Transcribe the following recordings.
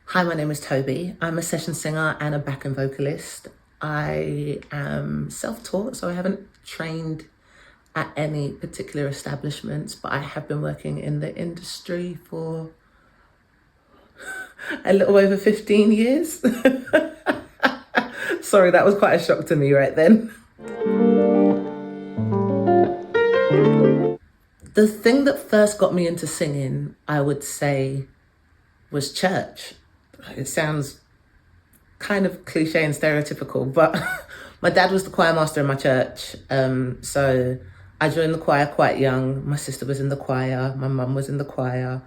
Hi, my name is Toby. I'm a session singer and a backing vocalist. I am self-taught, so I haven't trained at any particular establishments, but I have been working in the industry for a little over 15 years. Sorry, that was quite a shock to me right then. The thing that first got me into singing, I would say, was church. It sounds kind of cliche and stereotypical, but my dad was the choir master in my church. So I joined the choir quite young. My sister was in the choir. My mum was in the choir.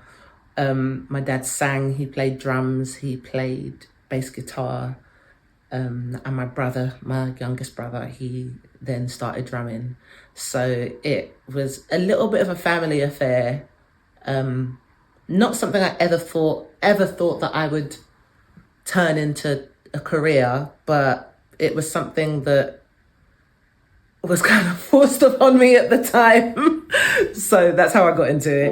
My dad sang, he played drums, he played bass guitar. And my brother, my youngest brother, he then started drumming. So it was a little bit of a family affair. Not something I ever thought that I would turn into a career, but it was something that was kind of forced upon me at the time. So that's how I got into it.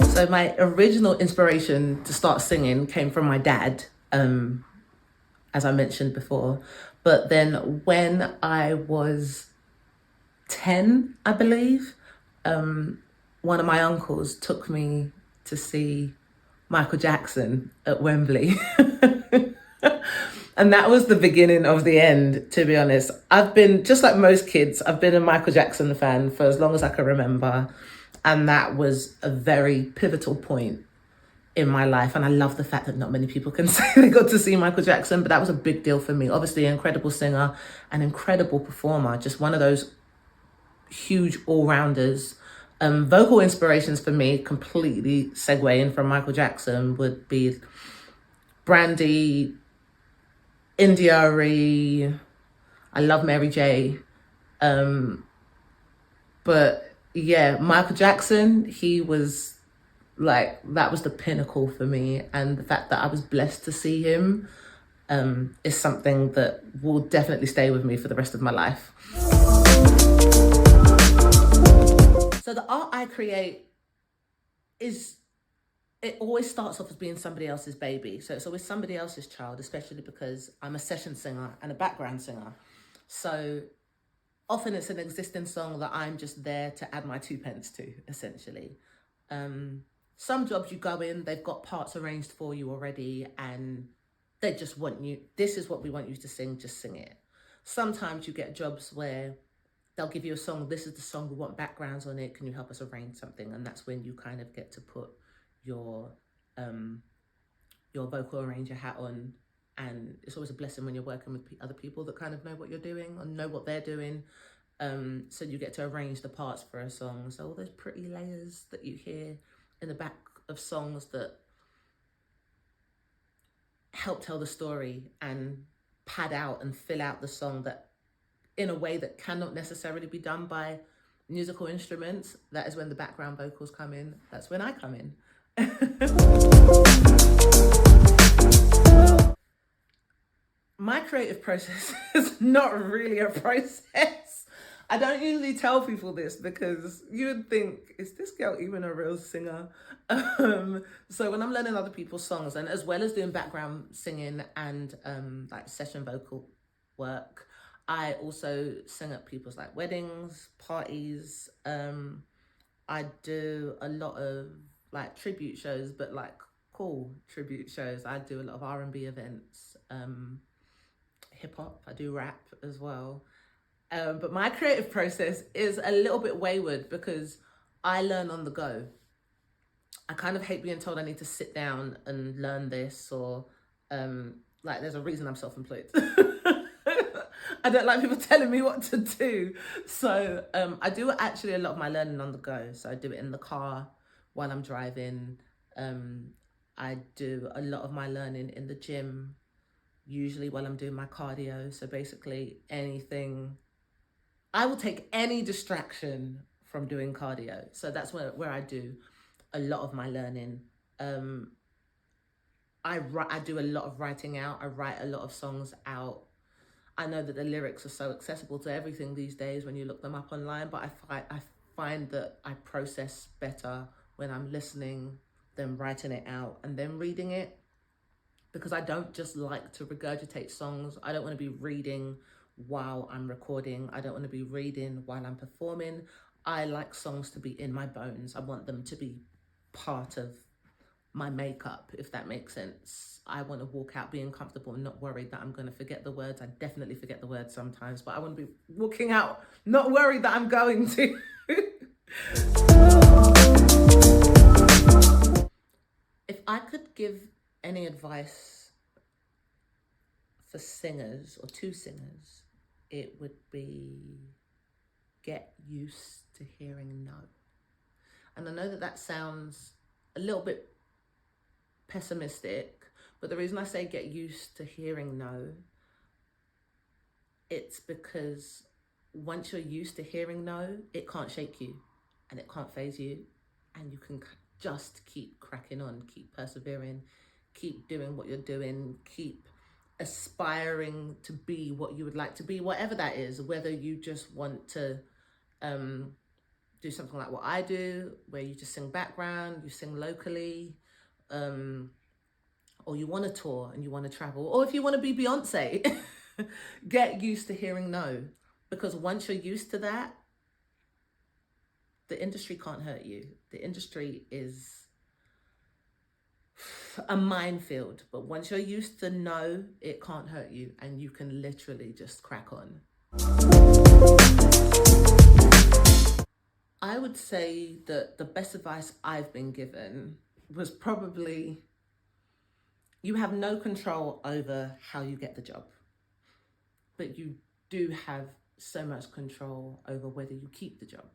So my original inspiration to start singing came from my dad, as I mentioned before. But then when I was 10, I believe, one of my uncles took me to see Michael Jackson at Wembley. And that was the beginning of the end, to be honest. I've been, just like most kids, I've been a Michael Jackson fan for as long as I can remember. And that was a very pivotal point in my life. And I love the fact that not many people can say they got to see Michael Jackson, but that was a big deal for me. Obviously, an incredible singer, an incredible performer, just one of those huge all-rounders. Vocal inspirations for me, completely segueing from Michael Jackson, would be Brandy, India.Arie. I love Mary J. But yeah, Michael Jackson, he was like, that was the pinnacle for me. And the fact that I was blessed to see him is something that will definitely stay with me for the rest of my life. So the art I create it always starts off as being somebody else's baby. So it's always somebody else's child, especially because I'm a session singer and a background singer. So often it's an existing song that I'm just there to add my 2 pence to, essentially. Some jobs you go in, they've got parts arranged for you already, and they just want you, this is what we want you to sing, just sing it. Sometimes you get jobs where they'll give you a song, this is the song, we want backgrounds on it, can you help us arrange something? And that's when you kind of get to put your vocal arranger hat on. And it's always a blessing when you're working with other people that kind of know what you're doing and know what they're doing. So you get to arrange the parts for a song. So all those pretty layers that you hear in the back of songs that help tell the story and pad out and fill out the song that in a way that cannot necessarily be done by musical instruments. That is when the background vocals come in. That's when I come in. My creative process is not really a process. I don't usually tell people this because you would think, is this girl even a real singer? So when I'm learning other people's songs, and as well as doing background singing and like session vocal work, I also sing at people's like weddings, parties. I do a lot of like tribute shows, but like cool tribute shows. I do a lot of R&B events, hip hop, I do rap as well. But my creative process is a little bit wayward because I learn on the go. I kind of hate being told I need to sit down and learn this, or like there's a reason I'm self-employed. I don't like people telling me what to do. So I do actually a lot of my learning on the go. So I do it in the car while I'm driving. I do a lot of my learning in the gym, usually while I'm doing my cardio. So basically anything, I will take any distraction from doing cardio. So that's where I do a lot of my learning. I do a lot of writing out. I write a lot of songs out. I know that the lyrics are so accessible to everything these days when you look them up online, but I find that I process better when I'm listening than writing it out and then reading it, because I don't just like to regurgitate songs. I don't want to be reading while I'm recording. I don't want to be reading while I'm performing. I like songs to be in my bones. I want them to be part of my makeup, if that makes sense. I want to walk out being comfortable and not worried that I'm going to forget the words. I definitely forget the words sometimes, but I want to be walking out not worried that I'm going to. If I could give any advice for singers or to singers, it would be get used to hearing no. And I know that that sounds a little bit pessimistic, but the reason I say get used to hearing no, it's because once you're used to hearing no, it can't shake you and it can't phase you, and you can just keep cracking on, keep persevering, keep doing what you're doing, keep aspiring to be what you would like to be, whatever that is, whether you just want to do something like what I do, where you just sing background, you sing locally, or you want to tour and you want to travel, or if you want to be Beyonce, get used to hearing no, because once you're used to that, the industry can't hurt you. The industry is a minefield, but once you're used to no, it can't hurt you, and you can literally just crack on. I would say that the best advice I've been given was probably, you have no control over how you get the job, but you do have so much control over whether you keep the job.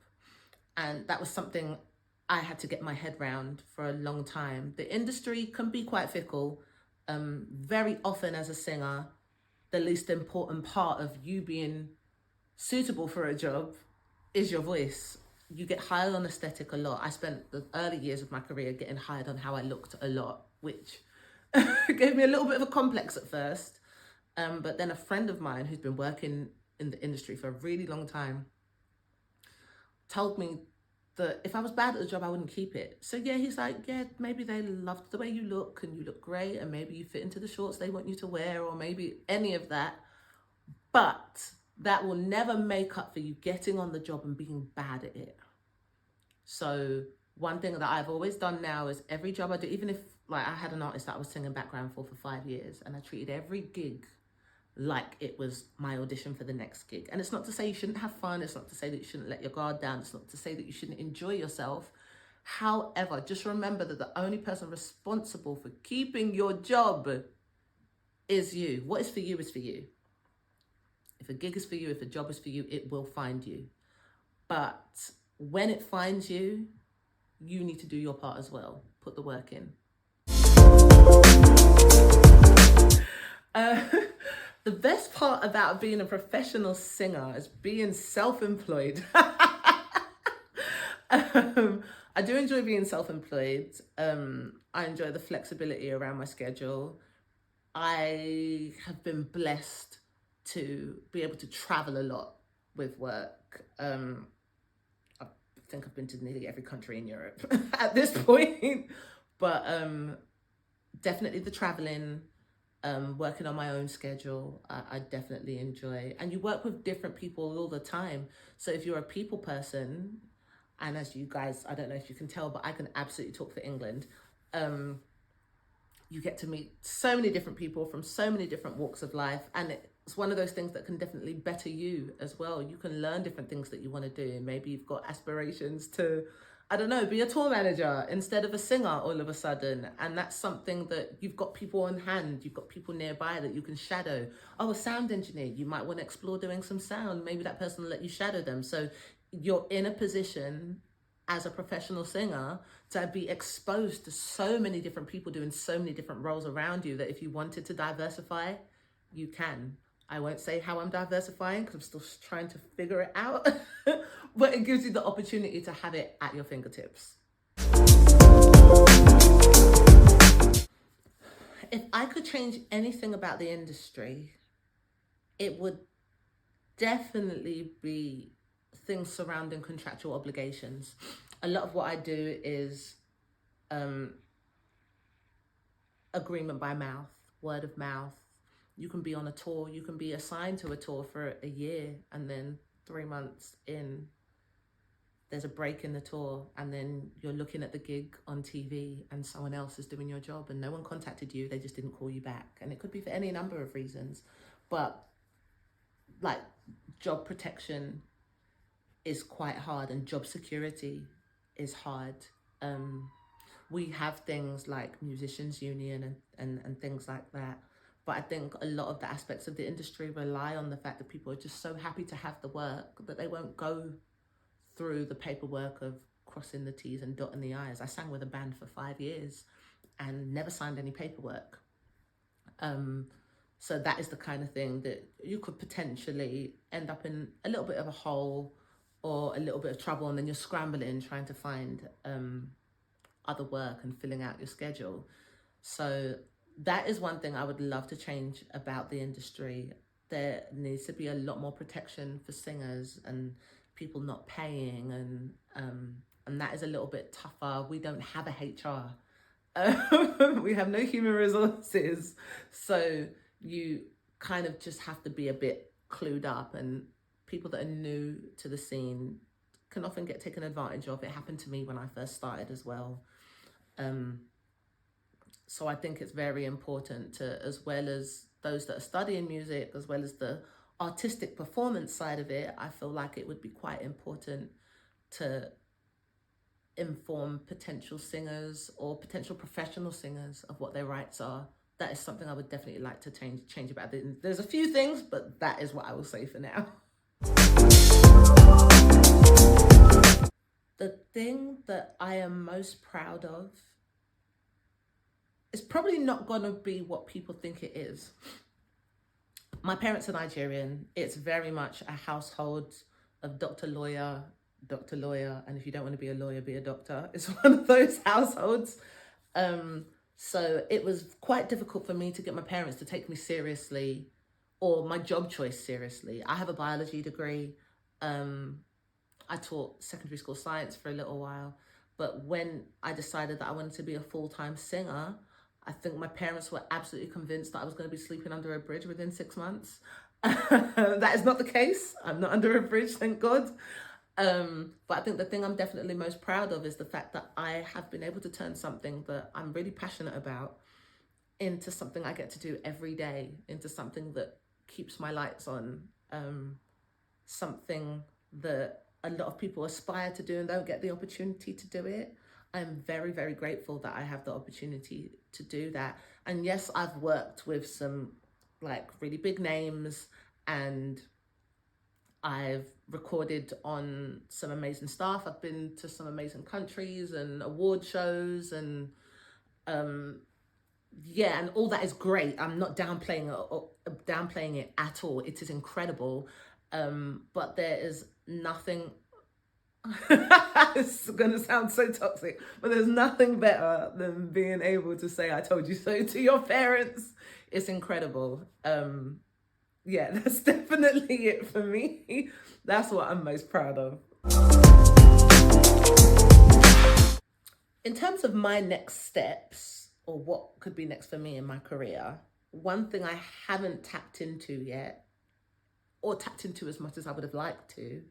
And that was something I had to get my head round for a long time. The industry can be quite fickle. Very often as a singer, the least important part of you being suitable for a job is your voice. You get hired on aesthetic a lot. I spent the early years of my career getting hired on how I looked a lot, which gave me a little bit of a complex at first. But then a friend of mine who's been working in the industry for a really long time told me that if I was bad at the job, I wouldn't keep it. So yeah, he's like, yeah, maybe they loved the way you look and you look great, and maybe you fit into the shorts they want you to wear, or maybe any of that. But that will never make up for you getting on the job and being bad at it. So one thing that I've always done now is every job I do, even if like I had an artist that I was singing background for 5 years, and I treated every gig like it was my audition for the next gig. And it's not to say you shouldn't have fun. It's not to say that you shouldn't let your guard down. It's not to say that you shouldn't enjoy yourself. However, just remember that the only person responsible for keeping your job is you. What is for you is for you. If a gig is for you, if a job is for you, it will find you. But when it finds you, you need to do your part as well. Put the work in. The best part about being a professional singer is being self-employed. I do enjoy being self-employed. I enjoy the flexibility around my schedule. I have been blessed to be able to travel a lot with work. I think I've been to nearly every country in Europe at this point, but definitely the traveling, working on my own schedule, I definitely enjoy. And you work with different people all the time. So if you're a people person, and as you guys, I don't know if you can tell, but I can absolutely talk for England. You get to meet so many different people from so many different walks of life. And it's one of those things that can definitely better you as well. You can learn different things that you want to do. Maybe you've got aspirations to, I don't know, be a tour manager instead of a singer all of a sudden. And that's something that you've got people on hand. You've got people nearby that you can shadow. Oh, a sound engineer, you might want to explore doing some sound. Maybe that person will let you shadow them. So you're in a position as a professional singer to be exposed to so many different people doing so many different roles around you that if you wanted to diversify, you can. I won't say how I'm diversifying because I'm still trying to figure it out, but it gives you the opportunity to have it at your fingertips. If I could change anything about the industry, it would definitely be things surrounding contractual obligations. A lot of what I do is agreement by mouth, word of mouth. You can be on a tour, you can be assigned to a tour for a year, and then 3 months in, there's a break in the tour, and then you're looking at the gig on TV and someone else is doing your job and no one contacted you, they just didn't call you back. And it could be for any number of reasons. But like, job protection is quite hard, and job security is hard. We have things like musicians union and things like that. But I think a lot of the aspects of the industry rely on the fact that people are just so happy to have the work that they won't go through the paperwork of crossing the T's and dotting the I's. I sang with a band for 5 years and never signed any paperwork. So that is the kind of thing that you could potentially end up in a little bit of a hole or a little bit of trouble, and then you're scrambling trying to find other work and filling out your schedule. So that is one thing I would love to change about the industry. There needs to be a lot more protection for singers and people not paying, and that is a little bit tougher. We don't have a HR. We have no human resources. So you kind of just have to be a bit clued up, and people that are new to the scene can often get taken advantage of. It happened to me when I first started as well. So I think it's very important to, as well as those that are studying music, as well as the artistic performance side of it, I feel like it would be quite important to inform potential singers or potential professional singers of what their rights are. That is something I would definitely like to change about it. There's a few things, but that is what I will say for now. The thing that I am most proud of is probably not going to be what people think it is. My parents are Nigerian. It's very much a household of doctor, lawyer, and if you don't want to be a lawyer, be a doctor. It's one of those households. So it was quite difficult for me to get my parents to take me seriously, or my job choice seriously. I have a biology degree. I taught secondary school science for a little while. But when I decided that I wanted to be a full-time singer, I think my parents were absolutely convinced that I was going to be sleeping under a bridge within 6 months. That is not the case. I'm not under a bridge, thank God. But I think the thing I'm definitely most proud of is the fact that I have been able to turn something that I'm really passionate about into something I get to do every day, into something that keeps my lights on, something that a lot of people aspire to do and don't get the opportunity to do it. I'm very, very grateful that I have the opportunity to do that. And yes, I've worked with some like really big names, and I've recorded on some amazing stuff. I've been to some amazing countries and award shows, and yeah, and all that is great. I'm not downplaying it at all. It is incredible. But there is nothing it's gonna sound so toxic, but there's nothing better than being able to say I told you so to your parents. It's incredible. Yeah, that's definitely it for me. That's what I'm most proud of. In terms of my next steps, or what could be next for me in my career, one thing I haven't tapped into yet, or tapped into as much as I would have liked to,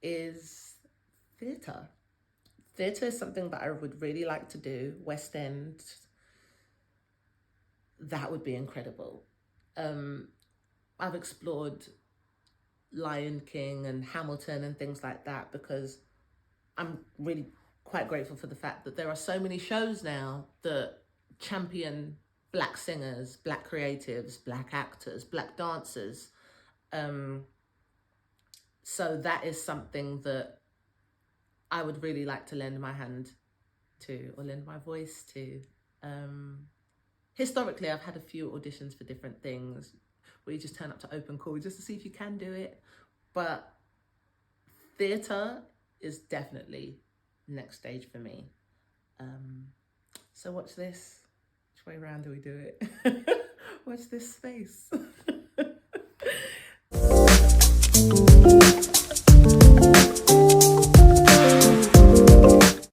is theatre. Theatre is something that I would really like to do. West End, that would be incredible. I've explored Lion King and Hamilton and things like that because I'm really quite grateful for the fact that there are so many shows now that champion Black singers, Black creatives, Black actors, Black dancers. So that is something that I would really like to lend my hand to, or lend my voice to. Historically, I've had a few auditions for different things where you just turn up to open call just to see if you can do it. But theatre is definitely next stage for me. So watch this. Which way around do we do it? Watch this space.